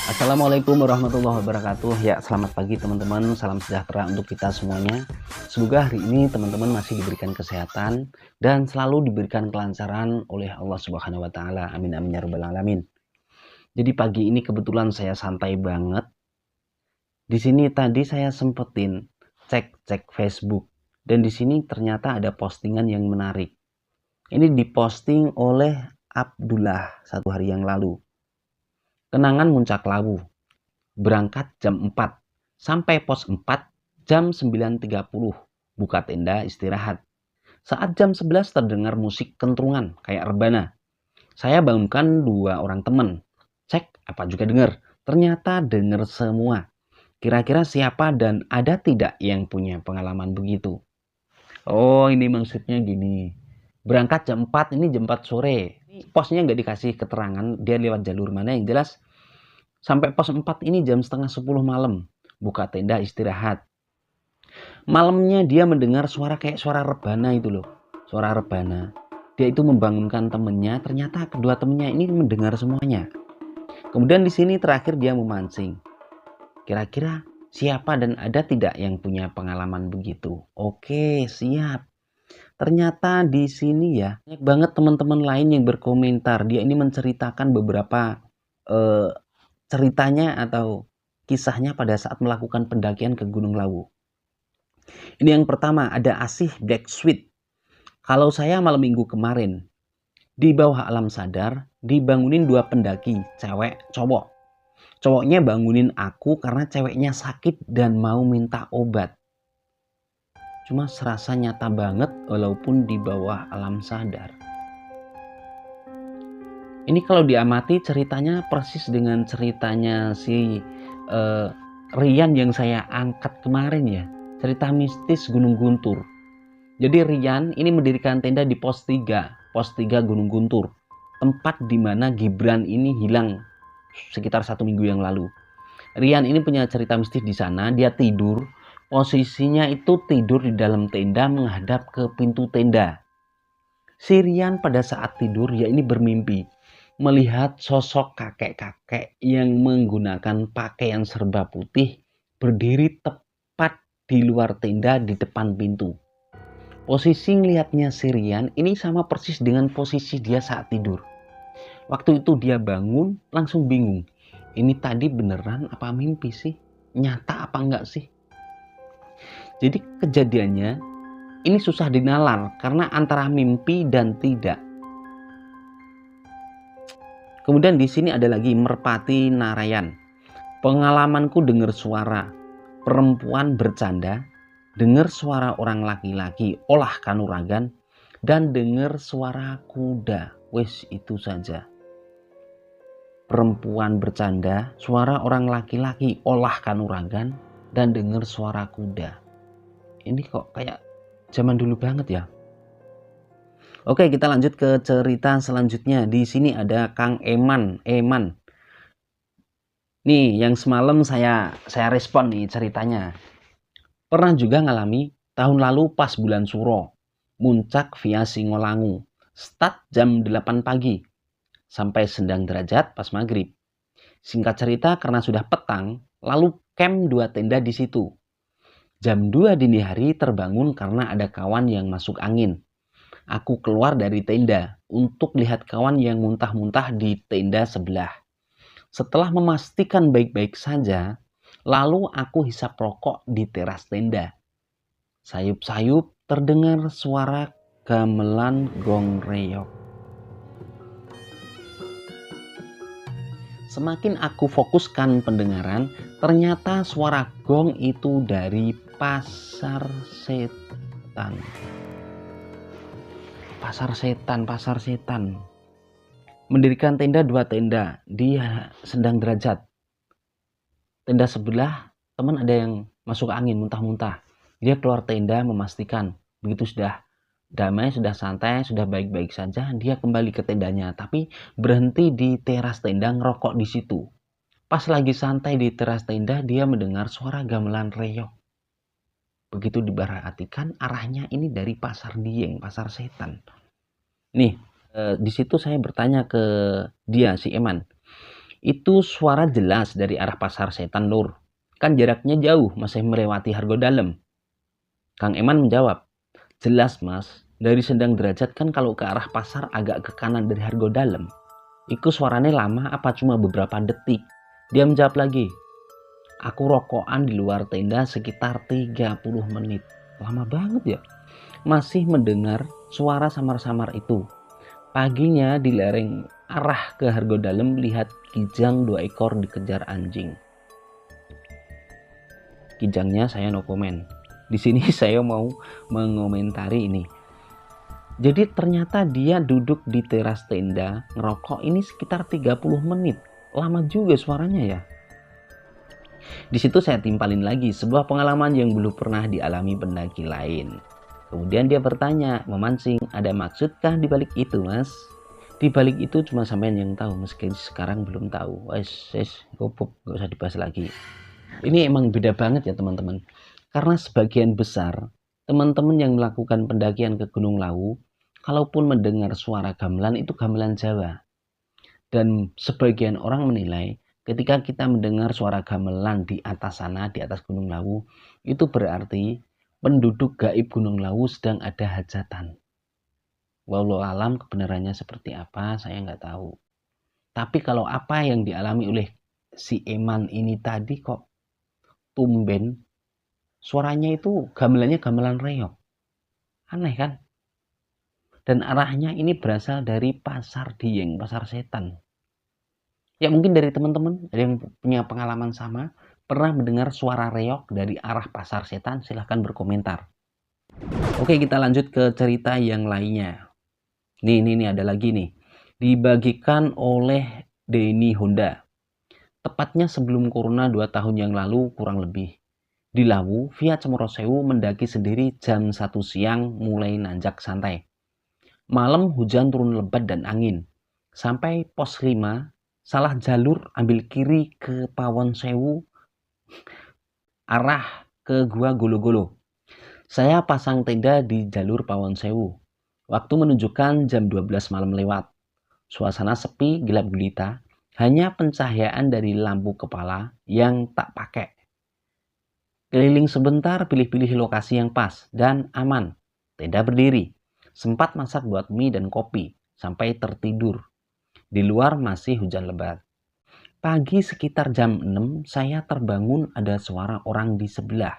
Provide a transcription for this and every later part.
Assalamualaikum warahmatullahi wabarakatuh. Ya, selamat pagi teman-teman. Salam sejahtera untuk kita semuanya. Semoga hari ini teman-teman masih diberikan kesehatan dan selalu diberikan kelancaran oleh Allah Subhanahu wa taala. Amin amin ya rabbal alamin. Jadi pagi ini kebetulan saya santai banget. Di sini tadi saya sempetin cek Facebook dan di sini ternyata ada postingan yang menarik. Ini diposting oleh Abdullah 1 hari yang lalu. Kenangan Muncak Lawu, berangkat jam 4, sampai pos 4 jam 9.30, buka tenda istirahat. Saat jam 11 terdengar musik kentrungan kayak rebana. Saya bangunkan 2 orang teman. Cek apa juga dengar. Ternyata dengar semua. Kira-kira siapa dan ada tidak yang punya pengalaman begitu? Oh, ini maksudnya gini. Berangkat jam 4, ini jam 4 sore. Posnya nggak dikasih keterangan dia lewat jalur mana, yang jelas sampai pos 4 ini jam setengah 10 malam. Buka tenda istirahat. Malamnya dia mendengar suara kayak suara rebana itu loh. Suara rebana. Dia itu membangunkan temennya, ternyata kedua temennya ini mendengar semuanya. Kemudian di sini terakhir dia memancing. Kira-kira siapa dan ada tidak yang punya pengalaman begitu? Oke, siap. Ternyata di sini ya banyak banget teman-teman lain yang berkomentar. Dia ini menceritakan beberapa ceritanya atau kisahnya pada saat melakukan pendakian ke Gunung Lawu. Ini yang pertama, ada Asih Black Sweet. Kalau saya malam minggu kemarin di bawah alam sadar dibangunin 2 pendaki, cewek cowok. Cowoknya bangunin aku karena ceweknya sakit dan mau minta obat. Cuma serasa nyata banget walaupun di bawah alam sadar. Ini kalau diamati ceritanya persis dengan ceritanya si Rian yang saya angkat kemarin ya. Cerita mistis Gunung Guntur. Jadi Rian ini mendirikan tenda di pos 3 Gunung Guntur. Tempat di mana Gibran ini hilang sekitar 1 minggu yang lalu. Rian ini punya cerita mistis di sana. Dia tidur. Posisinya itu tidur di dalam tenda menghadap ke pintu tenda. Si Rian pada saat tidur ya ini bermimpi melihat sosok kakek-kakek yang menggunakan pakaian serba putih berdiri tepat di luar tenda di depan pintu. Posisi ngelihatnya si Rian ini sama persis dengan posisi dia saat tidur. Waktu itu dia bangun langsung bingung. Ini tadi beneran apa mimpi sih? Nyata apa enggak sih? Jadi kejadiannya ini susah dinalar karena antara mimpi dan tidak. Kemudian di sini ada lagi Merpati Narayan. Pengalamanku dengar suara perempuan bercanda, dengar suara orang laki-laki olah kanuragan, dan dengar suara kuda. Wes itu saja. Perempuan bercanda, suara orang laki-laki olah kanuragan, dan dengar suara kuda. Ini kok kayak zaman dulu banget ya. Oke, kita lanjut ke cerita selanjutnya. Di sini ada Kang Eman. Nih, yang semalam saya respon nih ceritanya. Pernah juga ngalami tahun lalu pas bulan Suro. Muncak via Singolangu. Start jam 8 pagi. Sampai Sendang Derajat pas maghrib. Singkat cerita karena sudah petang, lalu camp 2 tenda di situ. Jam 2 dini hari terbangun karena ada kawan yang masuk angin. Aku keluar dari tenda untuk lihat kawan yang muntah-muntah di tenda sebelah. Setelah memastikan baik-baik saja, lalu aku hisap rokok di teras tenda. Sayup-sayup terdengar suara gamelan gong reog. Semakin aku fokuskan pendengaran, ternyata suara gong itu dari pasar setan. Pasar setan. Mendirikan tenda 2 tenda di Sendang Derajat. Tenda sebelah teman ada yang masuk angin muntah-muntah. Dia keluar tenda memastikan begitu sudah damai, sudah santai, sudah baik-baik saja, dia kembali ke tendanya, tapi berhenti di teras tenda ngerokok di situ. Pas lagi santai di teras tenda, dia mendengar suara gamelan reog. Begitu diperhatikan, arahnya ini dari pasar Dieng, pasar setan. Nih, di situ saya bertanya ke dia, si Eman. Itu suara jelas dari arah Pasar Setan, Lur. Kan jaraknya jauh, masih melewati Hargo Dalem. Kang Eman menjawab, jelas mas, dari Sendang Derajat kan kalau ke arah pasar agak ke kanan dari Hargo Dalem. Iku suaranya lama apa cuma beberapa detik? Dia menjawab lagi, aku rokokan di luar tenda sekitar 30 menit. Lama banget ya. Masih mendengar suara samar-samar itu. Paginya di lereng arah ke Hargo Dalem lihat kijang 2 ekor dikejar anjing. Kijangnya saya no komen. Di sini saya mau mengomentari ini. Jadi ternyata dia duduk di teras tenda ngerokok ini sekitar 30 menit. Lama juga suaranya ya. Di situ saya timpalin lagi sebuah pengalaman yang belum pernah dialami pendaki lain. Kemudian dia bertanya, memancing, ada maksudkah di balik itu, Mas? Di balik itu cuma sampean yang tahu, meski sekarang belum tahu. Wes, gak usah dibahas lagi. Ini emang beda banget ya teman-teman. Karena sebagian besar teman-teman yang melakukan pendakian ke Gunung Lawu, kalaupun mendengar suara gamelan itu gamelan Jawa. Dan sebagian orang menilai ketika kita mendengar suara gamelan di atas sana, di atas Gunung Lawu, itu berarti penduduk gaib Gunung Lawu sedang ada hajatan. Wallahu alam kebenarannya seperti apa, saya nggak tahu. Tapi kalau apa yang dialami oleh si Eman ini tadi kok tumben, suaranya itu gamelannya gamelan reog. Aneh kan? Dan arahnya ini berasal dari Pasar Dieng, Pasar Setan. Ya mungkin dari teman-teman ada yang punya pengalaman sama, pernah mendengar suara reog dari arah Pasar Setan, silahkan berkomentar. Oke, kita lanjut ke cerita yang lainnya. Nih ada lagi nih. Dibagikan oleh Denny Honda. Tepatnya sebelum corona 2 tahun yang lalu kurang lebih. Di Lawu, via Cemorosewu mendaki sendiri jam 1 siang mulai nanjak santai. Malam hujan turun lebat dan angin. Sampai pos 5, salah jalur ambil kiri ke Pawon Sewu, arah ke Gua Golo-Golo. Saya pasang tenda di jalur Pawon Sewu. Waktu menunjukkan jam 12 malam lewat. Suasana sepi, gelap gulita, hanya pencahayaan dari lampu kepala yang tak pakai. Keliling sebentar, pilih-pilih lokasi yang pas dan aman. Tenda berdiri. Sempat masak buat mie dan kopi, sampai tertidur. Di luar masih hujan lebat. Pagi sekitar jam 6, saya terbangun ada suara orang di sebelah.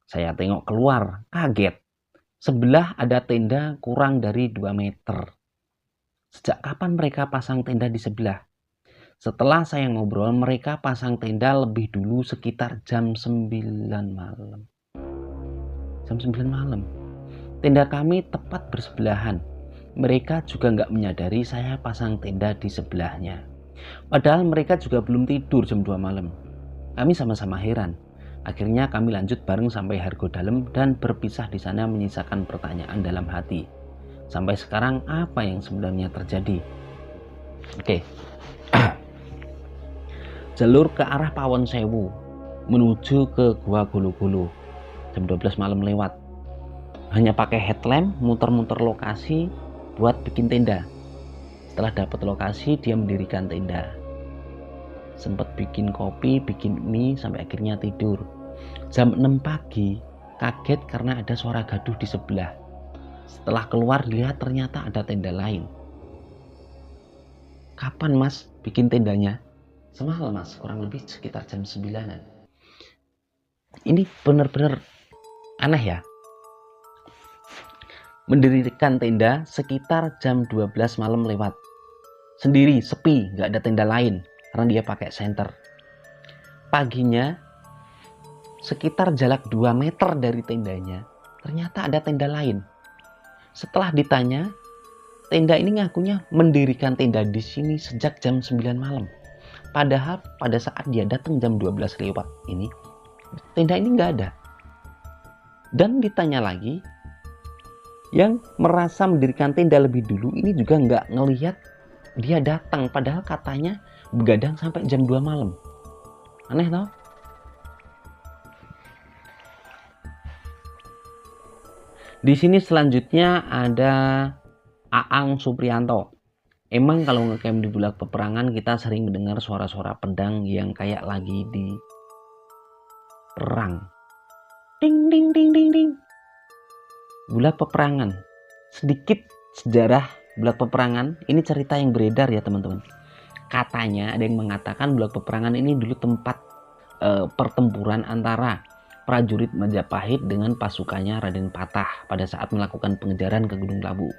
Saya tengok keluar, kaget. Sebelah ada tenda kurang dari 2 meter. Sejak kapan mereka pasang tenda di sebelah? Setelah saya ngobrol, mereka pasang tenda lebih dulu sekitar jam 9 malam. Jam 9 malam. Tenda kami tepat bersebelahan. Mereka juga nggak menyadari saya pasang tenda di sebelahnya. Padahal mereka juga belum tidur jam 2 malam. Kami sama-sama heran. Akhirnya kami lanjut bareng sampai Hargo Dalem dan berpisah di sana menyisakan pertanyaan dalam hati. Sampai sekarang apa yang sebenarnya terjadi? Oke. Jalur ke arah Pawon Sewu menuju ke Gua Golo-Golo. Jam 12 malam lewat. Hanya pakai headlamp muter-muter lokasi buat bikin tenda. Setelah dapat lokasi, dia mendirikan tenda. Sempat bikin kopi, bikin mie sampai akhirnya tidur. Jam 6 pagi, kaget karena ada suara gaduh di sebelah. Setelah keluar, lihat ternyata ada tenda lain. Kapan mas bikin tendanya? Semalam mas, kurang lebih sekitar jam 9-an. Ini benar-benar aneh ya. Mendirikan tenda sekitar jam 12 malam lewat. Sendiri, sepi, gak ada tenda lain. Karena dia pakai senter. Paginya, sekitar jarak 2 meter dari tendanya, ternyata ada tenda lain. Setelah ditanya, tenda ini ngakunya mendirikan tenda di sini sejak jam 9 malam. Padahal pada saat dia datang jam 12 lewat ini, tenda ini nggak ada. Dan ditanya lagi, yang merasa mendirikan tenda lebih dulu ini juga nggak ngelihat dia datang. Padahal katanya begadang sampai jam 2 malam. Aneh tau? Di sini selanjutnya ada Aang Supriyanto. Emang kalau ngecamp di Bulak Peperangan kita sering mendengar suara-suara pedang yang kayak lagi di perang. Ding ding ding ding ding. Bulak Peperangan. Sedikit sejarah Bulak Peperangan, ini cerita yang beredar ya teman-teman. Katanya ada yang mengatakan Bulak Peperangan ini dulu tempat pertempuran antara prajurit Majapahit dengan pasukannya Raden Patah pada saat melakukan pengejaran ke Gunung Lawu.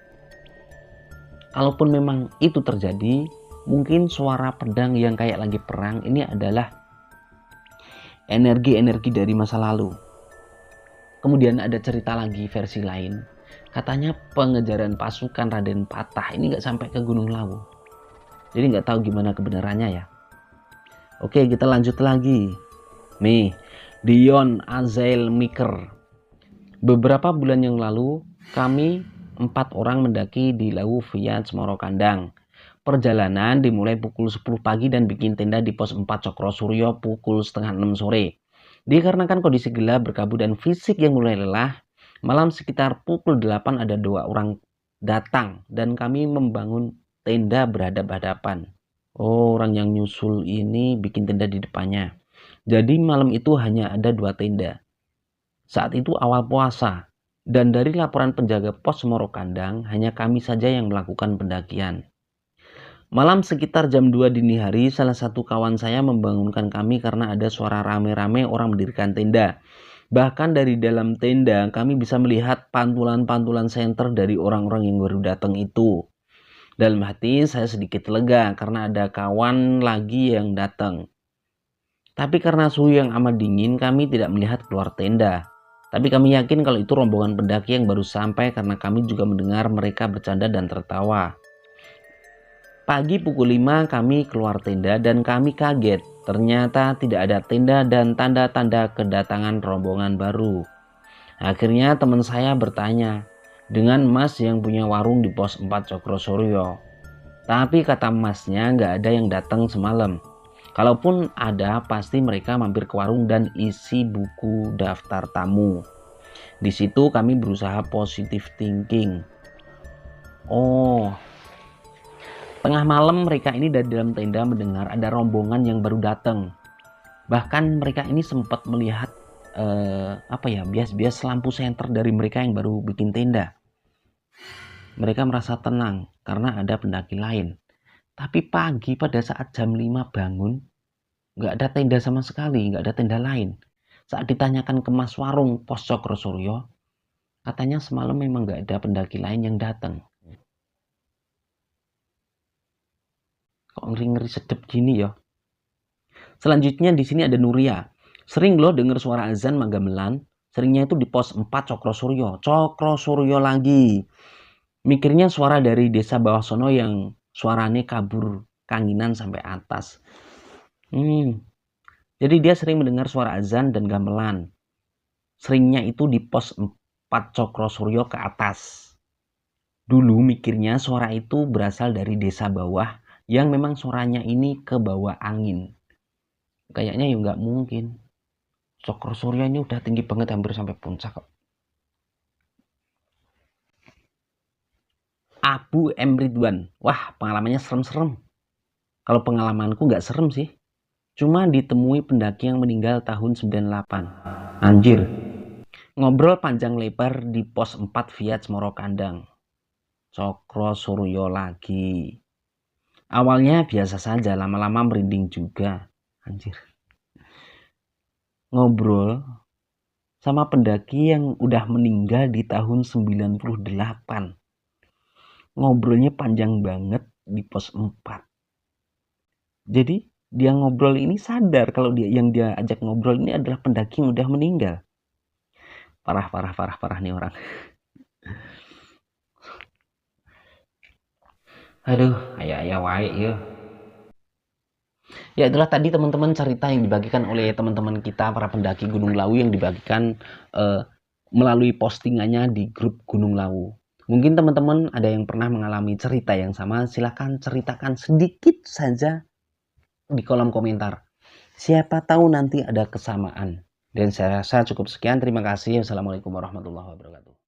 Kalaupun memang itu terjadi, mungkin suara pedang yang kayak lagi perang ini adalah energi-energi dari masa lalu. Kemudian ada cerita lagi versi lain, katanya pengejaran pasukan Raden Patah ini nggak sampai ke Gunung Lawu. Jadi nggak tahu gimana kebenarannya ya. Oke, kita lanjut lagi. Nih, Dion Azael Miker. Beberapa bulan yang lalu, kami 4 orang mendaki di Lawu via Cemoro Kandang. Perjalanan dimulai pukul 10 pagi dan bikin tenda di pos 4 Cokro Suryo pukul setengah 6 sore. Dikarenakan kondisi gelap, berkabut, dan fisik yang mulai lelah, malam sekitar pukul 8 ada 2 orang datang dan kami membangun tenda berhadap-hadapan. Oh, orang yang nyusul ini bikin tenda di depannya. Jadi malam itu hanya ada 2 tenda. Saat itu awal puasa. Dan dari laporan penjaga pos Cemoro Kandang, hanya kami saja yang melakukan pendakian. Malam sekitar jam 2 dini hari, salah satu kawan saya membangunkan kami karena ada suara rame-rame orang mendirikan tenda. Bahkan dari dalam tenda, kami bisa melihat pantulan-pantulan senter dari orang-orang yang baru datang itu. Dalam hati saya sedikit lega karena ada kawan lagi yang datang. Tapi karena suhu yang amat dingin, kami tidak melihat keluar tenda. Tapi kami yakin kalau itu rombongan pendaki yang baru sampai karena kami juga mendengar mereka bercanda dan tertawa. Pagi pukul 5 kami keluar tenda dan kami kaget. Ternyata tidak ada tenda dan tanda-tanda kedatangan rombongan baru. Akhirnya teman saya bertanya dengan Mas yang punya warung di pos 4 Cokro Suryo. Tapi kata Masnya nggak ada yang datang semalam. Kalaupun ada, pasti mereka mampir ke warung dan isi buku daftar tamu. Di situ kami berusaha positive thinking. Oh, tengah malam mereka ini dari dalam tenda mendengar ada rombongan yang baru datang. Bahkan mereka ini sempat melihat bias-bias lampu senter dari mereka yang baru bikin tenda. Mereka merasa tenang karena ada pendaki lain. Tapi pagi pada saat jam 5 bangun, nggak ada tenda sama sekali, nggak ada tenda lain. Saat ditanyakan ke Mas Warung pos Cokro Suryo, katanya semalam memang nggak ada pendaki lain yang datang. Kok ngeri-ngeri sedep gini ya. Selanjutnya di sini ada Nuria. Sering loh dengar suara azan Magamelan. Seringnya itu di pos 4 Cokro Suryo. Cokro Suryo lagi. Mikirnya suara dari desa bawah sono yang suaranya kabur kanginan sampai atas. Jadi dia sering mendengar suara azan dan gamelan. Seringnya itu di pos 4 Cokro Suryo ke atas. Dulu mikirnya suara itu berasal dari desa bawah yang memang suaranya ini ke bawah angin. Kayaknya ya nggak mungkin. Cokro Suryo ini udah tinggi banget, hampir sampai puncak kok. Abu M. Ridwan. Wah, pengalamannya serem-serem. Kalau pengalamanku nggak serem sih. Cuma ditemui pendaki yang meninggal tahun 98. Anjir. Ngobrol panjang lebar di pos 4 via Cemoro Kandang. Cokro Suryo lagi. Awalnya biasa saja, lama-lama merinding juga. Anjir. Ngobrol sama pendaki yang udah meninggal di tahun 98. Ngobrolnya panjang banget di pos 4. Jadi dia ngobrol ini sadar kalau yang dia ajak ngobrol ini adalah pendaki yang udah meninggal. Parah nih orang. Aduh, ayah wae ya. Ya itulah tadi teman-teman cerita yang dibagikan oleh teman-teman kita para pendaki Gunung Lawu yang dibagikan melalui postingannya di grup Gunung Lawu. Mungkin teman-teman ada yang pernah mengalami cerita yang sama, silahkan ceritakan sedikit saja di kolom komentar. Siapa tahu nanti ada kesamaan. Dan saya rasa cukup sekian. Terima kasih. Wassalamualaikum warahmatullahi wabarakatuh.